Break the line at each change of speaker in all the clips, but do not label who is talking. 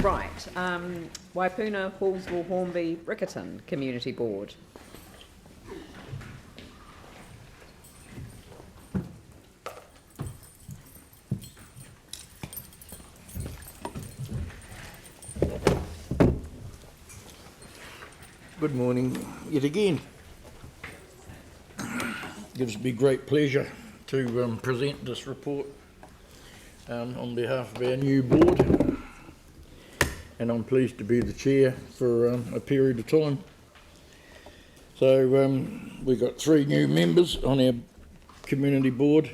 Right, Waipuna Halswell-Hornby-Riccarton Community Board.
Good morning yet again. Gives me great pleasure to present this report on behalf of our new board, and I'm pleased to be the chair for a period of time. So we've got 3 new members on our community board: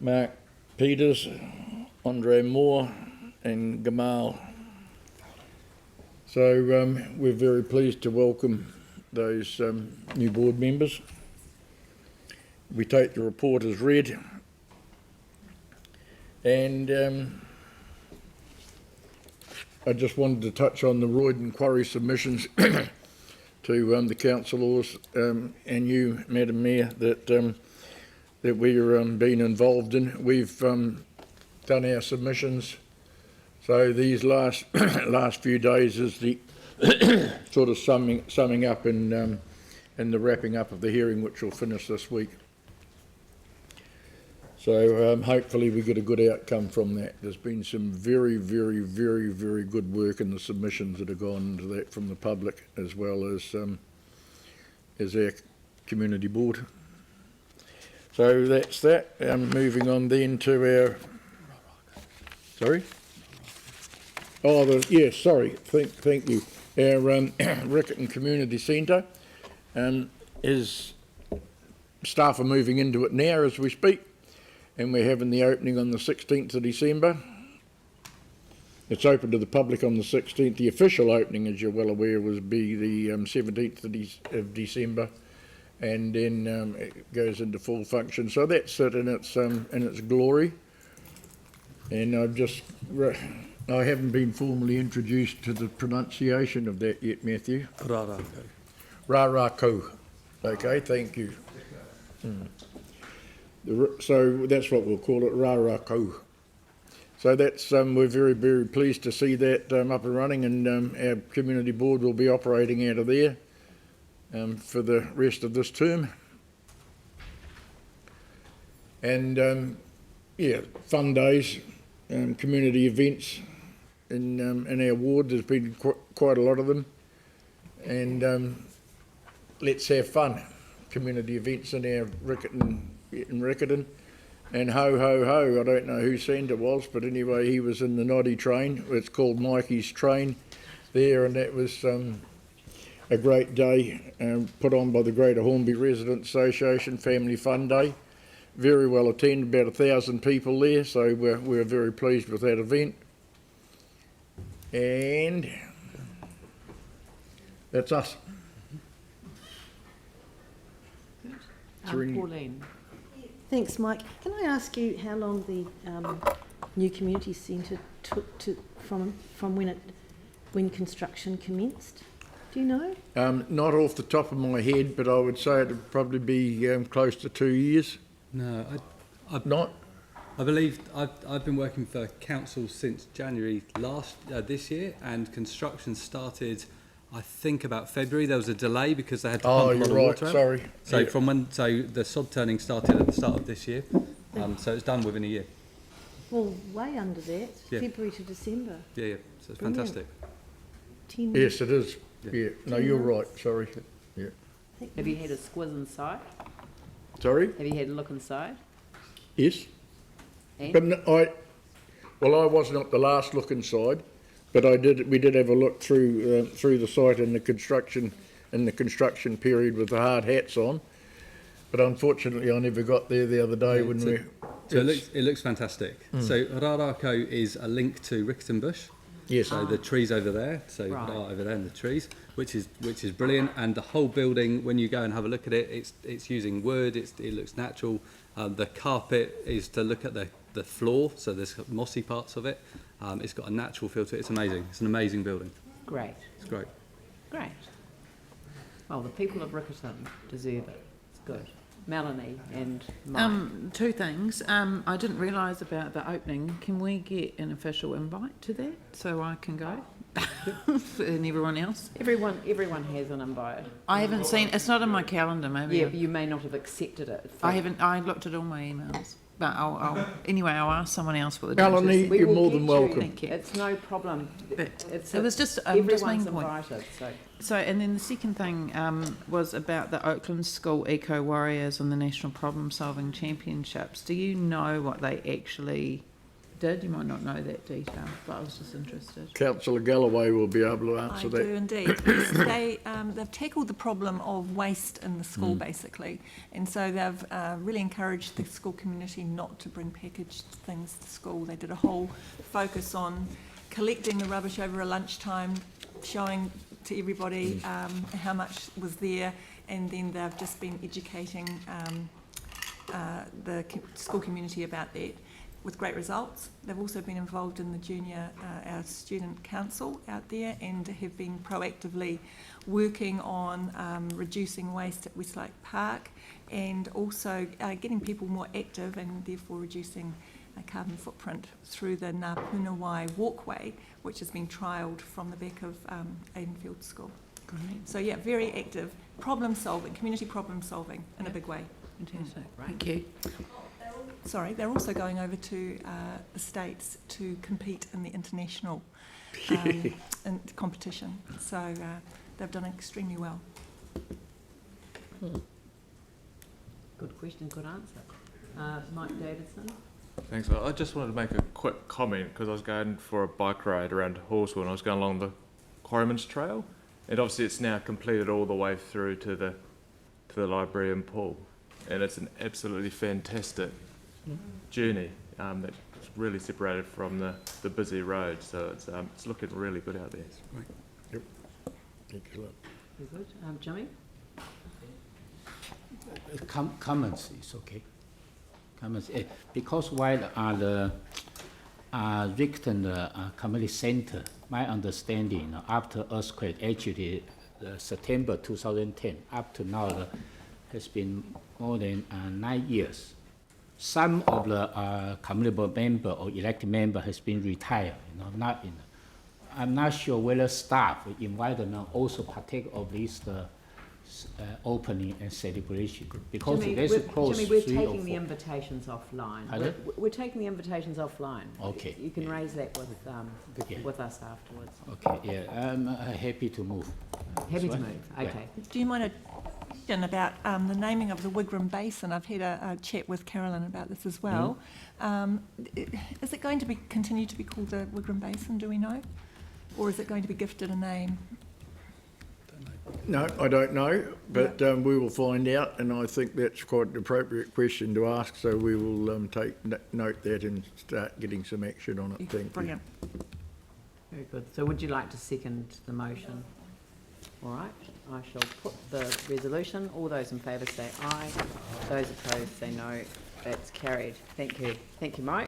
Mark Peters, Andre Moore and Gamal. So we're very pleased to welcome those new board members. We take the report as read, and I just wanted to touch on the Royd inquiry submissions to the councillors and you, Madam Mayor, that we're being involved in. We've done our submissions. So these last few days is the sort of summing up and the wrapping up of the hearing, which will finish this week. So hopefully we get a good outcome from that. There's been some very, very, very, very good work in the submissions that have gone into that from the public, as well as our community board. So that's that. Moving on then to our. Sorry. Oh, yes, sorry, thank you. Our Riccarton Community Centre is staff are moving into it now as we speak, and we're having the opening on the 16th of December. It's open to the public on the 16th. The official opening, as you're well aware, will be the 17th of December, and then it goes into full function. So that's it in its glory. And I haven't been formally introduced to the pronunciation of that yet, Matthew.
Rārākau.
Rārākau. Okay, thank you. So that's what we'll call it, Rārākau. So that's we're very, very pleased to see that up and running, and our community board will be operating out of there for the rest of this term. And yeah, fun days, community events in our ward. There's been quite a lot of them, and let's have fun. Community events in our Riccarton, and ho ho ho, I don't know whose centre it was, but anyway he was in the Noddy train. It's called Mikey's train there, and that was a great day put on by the Greater Hornby Residents Association, Family Fun Day. Very well attended, about 1,000 people there, so we're very pleased with that event. And that's us.
Pauline.
Thanks, Mike. Can I ask you how long the new community centre took from when construction commenced? Do you know?
Not off the top of my head, but I would say it would probably be close to 2 years.
No,
Not?
I believe I've been working for council since January this year, and construction started, I think, about February. There was a delay because they had to pump a lot of water out.
Sorry.
So
Yeah.
the sod turning started at the start of this year, so it's done within a year.
Well, way under that,
Yeah.
February to December.
Yeah. So it's
Brilliant.
fantastic.
10
Yes, it is.
Yeah.
Yeah. No, you're right. Sorry. Yeah.
Have you had a squiz inside?
Sorry.
Have you had a look inside?
Yes.
And?
But I wasn't at the last look inside, but we did have a look through the site in the construction period with the hard hats on. But unfortunately, I never got there the other day when we.
So it looks fantastic. So Rārākau is a link to Riccarton Bush.
Yes.
So the trees over there,
Right.
over there and the trees, which is brilliant. And the whole building, when you go and have a look at it, it's using wood. It looks natural. The carpet is to look at the floor, so there's mossy parts of it. It's got a natural feel to it. It's amazing. It's an amazing building.
Great.
It's great.
Great. Well, the people of Riccarton deserve it. It's good. Melanie and Mike.
Two things. I didn't realise about the opening. Can we get an official invite to that so I can go? And everyone else?
Everyone has an invite.
I haven't seen. It's not in my calendar. Maybe.
Yeah, but you may not have accepted it.
I haven't. I looked at all my emails. But I'll anyway. I'll ask someone else what the
Melanie,
date is.
We
you're
will
more
get
than
you.
welcome.
Thank you.
It's no problem.
But
It's
it was just
everyone's
main point.
invited.
So, and then the second thing was about the Oakland School Eco Warriors and the National Problem Solving Championships. Do you know what they actually did? You might not know that detail, but I was just interested.
Councillor Galloway will be able to answer
I
that.
do indeed. Yes, they've tackled the problem of waste in the school basically, and so they've really encouraged the school community not to bring packaged things to school. They did a whole focus on collecting the rubbish over a lunchtime, showing to everybody how much was there, and then they've just been educating the school community about that, with great results. They've also been involved in the junior, our student council out there, and have been proactively working on reducing waste at Westlake Park, and also getting people more active and therefore reducing carbon footprint through the Ngā Punawai walkway, which has been trialled from the back of Aidenfield School.
Great.
So yeah, very active problem solving, community problem solving in a big way.
Fantastic. Thank you.
Sorry, they're also going over to the States to compete in the international competition. So they've done extremely well.
Good question, good answer. Mike Davidson.
Thanks. I just wanted to make a quick comment because I was going for a bike ride around Halswell and I was going along the Quarryman's Trail, and obviously it's now completed all the way through to the library and pool, and it's an absolutely fantastic journey that's really separated from the busy road, so it's looking really good out there.
Excellent.
Very good. Jimmy?
Comments is okay. Comments, because while the Riccarton Community Center, my understanding, after earthquake, actually September 2010, up to now, has been more than 9 years. Some of the community board member or elected member has been retired, not in. I'm not sure whether staff environment also partake of this opening and celebration, because
Jimmy,
there's a close
Jimmy, we're
3 or
taking
4.
the invitations offline.
Pardon?
We're taking the invitations offline.
Okay.
You can raise that with
Yeah.
with us afterwards.
Okay, yeah, I'm happy to move.
Happy to
Right.
move.
Yeah.
Okay.
Do you mind a question about the naming of the Wigram Basin? I've had a chat with Carolyn about this as well. Is it going to be continue to be called the Wigram Basin, do we know? Or is it going to be gifted a name?
No, I don't know, but we will find out, and I think that's quite an appropriate question to ask, so we will take note that and start getting some action on it. Thank you.
Brilliant.
Very good. So would you like to second the motion? All right. I shall put the resolution. All those in favour say aye. Those opposed say no. That's carried. Thank you. Thank you, Mike.